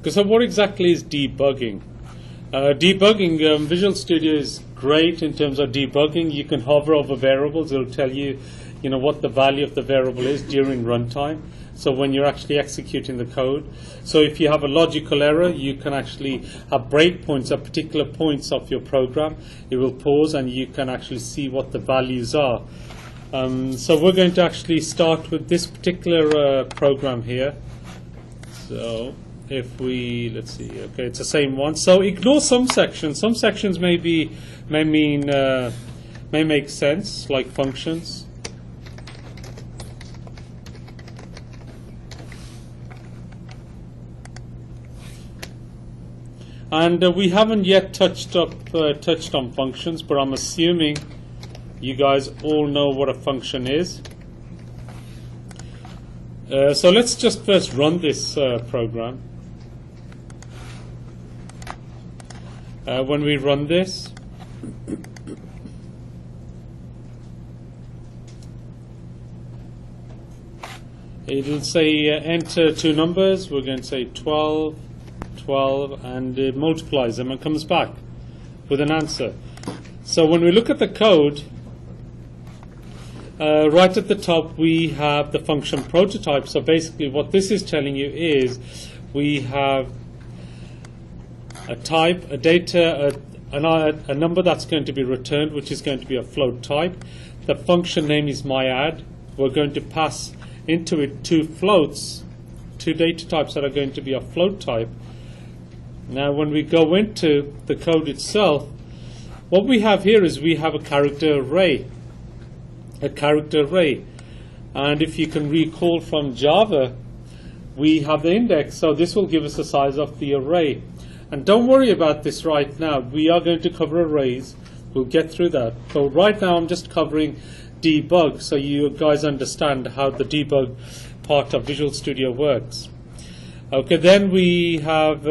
So what exactly is debugging? Debugging, Visual Studio is great in terms of debugging. You can hover over variables. It'll tell you, what the value of the variable is during runtime. So when you're actually executing the code. So if you have a logical error, you can actually have breakpoints at particular points of your program. It will pause and you can actually see what the values are. So we're going to actually start with this particular program here. So if we, let's see, okay, it's the same one. So ignore some sections. Some sections may make sense, like functions. And we haven't yet touched on functions, but I'm assuming you guys all know what a function is. So let's just first run this program. When we run this, it'll say enter two numbers. We're going to say 12, and it multiplies them and comes back with an answer. So when we look at the code, right at the top we have the function prototype. So basically what this is telling you is we have a type, a data, a number that's going to be returned, which is going to be a float type. The function name is myAdd. We're going to pass into it two floats, two data types that are going to be a float type. Now when we go into the code itself, what we have here is we have a character array. And if you can recall from Java, we have the index, so this will give us the size of the array. And don't worry about this right now. We are going to cover arrays. We'll get through that. So right now I'm just covering debug, so you guys understand how the debug part of Visual Studio works. Okay, then we have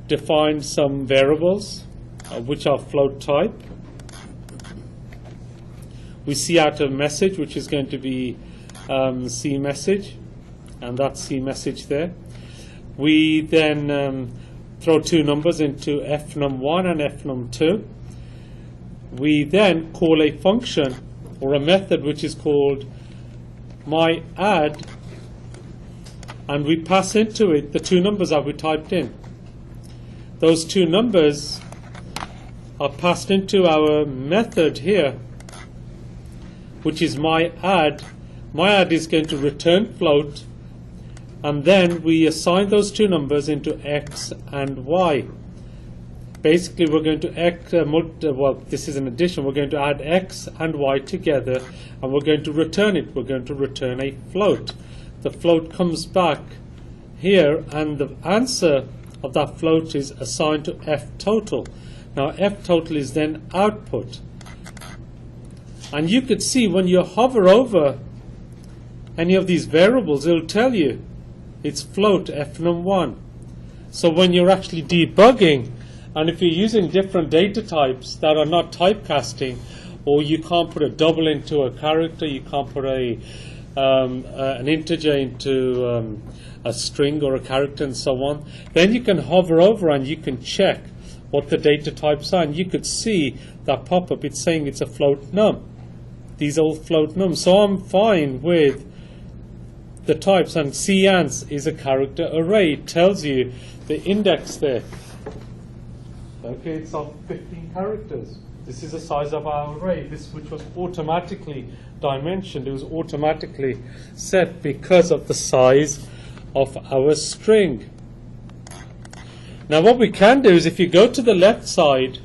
defined some variables which are float type. We see out a message which is going to be C message, and that's C message there. We then throw two numbers into fnum1 and fnum2. We then call a function or a method which is called myAdd, and we pass into it the two numbers that we typed in. Those two numbers are passed into our method here, which is myAdd. myAdd is going to return float, and then we assign those two numbers into x and y. Basically we're going to well, this is an addition. We're going to add x and y together, and we're going to return it. We're going to return a float. The float comes back here, and the answer of that float is assigned to ftotal. Now ftotal is then output. And you could see when you hover over any of these variables, it'll tell you it's float fnum1. So when you're actually debugging, and if you're using different data types that are not typecasting, or you can't put a double into a character, you can't put an integer into a string or a character and so on, then you can hover over and you can check what the data types are, and you could see that pop-up. It's saying it's a float num. These are all float nums. So I'm fine with the types, and cans is a character array. It tells you the index there. Okay, it's of 15 characters. This is the size of our array, this which was automatically dimensioned. It was automatically set because of the size of our string. Now what we can do is, if you go to the left side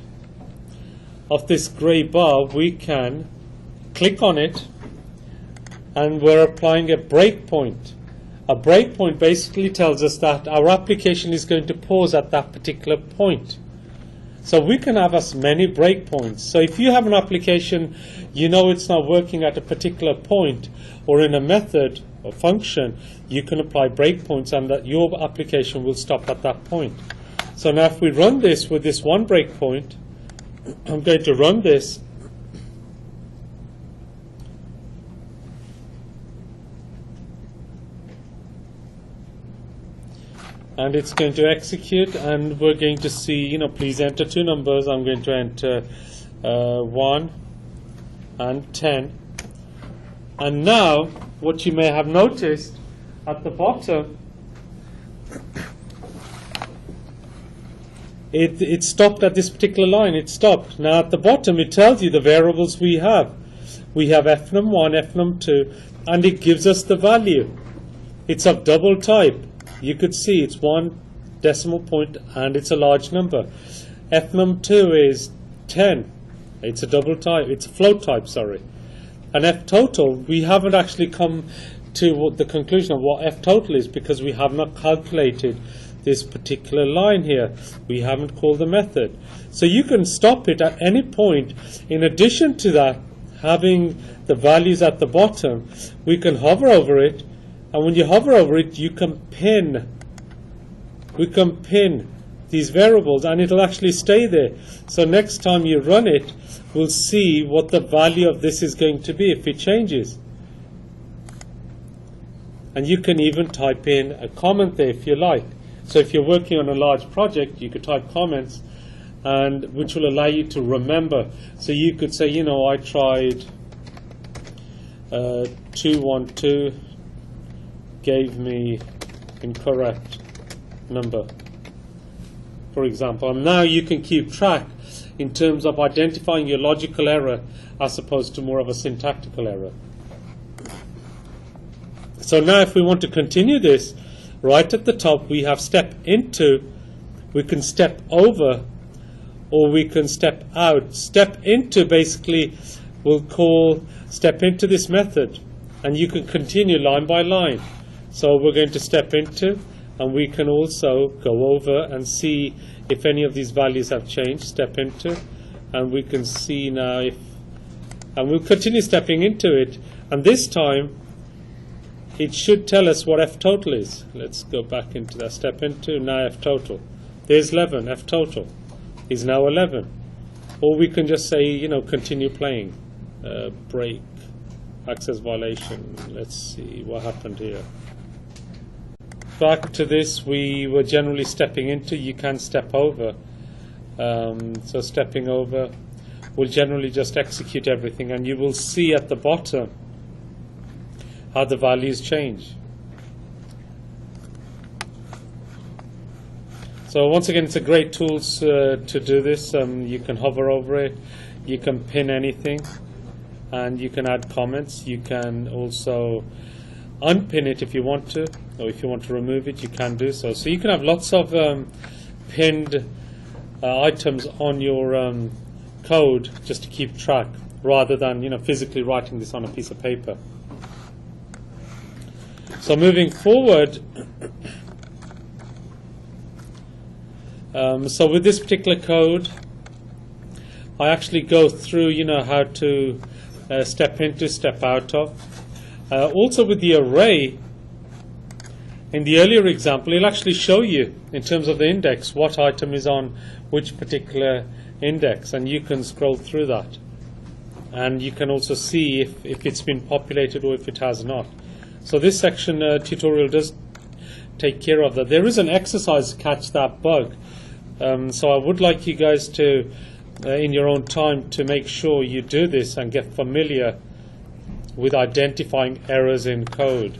of this grey bar, we can click on it, and we're applying a breakpoint. A breakpoint basically tells us that our application is going to pause at that particular point. So we can have as many breakpoints. So if you have an application, you know it's not working at a particular point, or in a method or function, you can apply breakpoints, and that your application will stop at that point. So now if we run this with this one breakpoint, I'm going to run this. and it's going to execute, and we're going to see, please enter two numbers. I'm going to enter 1 and 10. And now, what you may have noticed at the bottom, it stopped at this particular line. It stopped. Now at the bottom, it tells you the variables we have. We have fnum1, fnum2, and it gives us the value. It's of double type. You could see it's 1 decimal point and it's a large number. fnum2 is 10. It's a double type. It's a float type, sorry. And ftotal, we haven't actually come to the conclusion of what ftotal is because we have not calculated this particular line here. We haven't called the method. So you can stop it at any point. In addition to that, having the values at the bottom, we can hover over it. And when you hover over it, you can pin. We can pin these variables, and it'll actually stay there. So next time you run it, we'll see what the value of this is going to be if it changes. And you can even type in a comment there if you like. So if you're working on a large project, you could type comments, and which will allow you to remember. So you could say, I tried 212. Gave me incorrect number, for example. And now you can keep track in terms of identifying your logical error as opposed to more of a syntactical error. So now if we want to continue this, right at the top we have step into, we can step over, or we can step out. Step into basically we'll call step into this method, and you can continue line by line. So we're going to step into, and we can also go over and see if any of these values have changed. Step into, and we can see now if, and we'll continue stepping into it, and this time it should tell us what ftotal is. Let's go back into that. Step into, now ftotal. There's 11, ftotal is now 11. Or we can just say, continue playing. Break, access violation. Let's see what happened here. Back to this, we were generally stepping into. You can step over. So stepping over will generally just execute everything, and you will see at the bottom how the values change. So once again, it's a great tool to do this. You can hover over it, you can pin anything, and you can add comments. You can also unpin it if you want to, or if you want to remove it, you can do so. So you can have lots of pinned items on your code just to keep track, rather than physically writing this on a piece of paper. So moving forward, so with this particular code, I actually go through how to step into, step out of. Also with the array, in the earlier example, it'll actually show you in terms of the index what item is on which particular index, and you can scroll through that, and you can also see if it's been populated or if it has not. So this section tutorial does take care of that. There is an exercise to catch that bug, so I would like you guys to in your own time to make sure you do this and get familiar with identifying errors in code.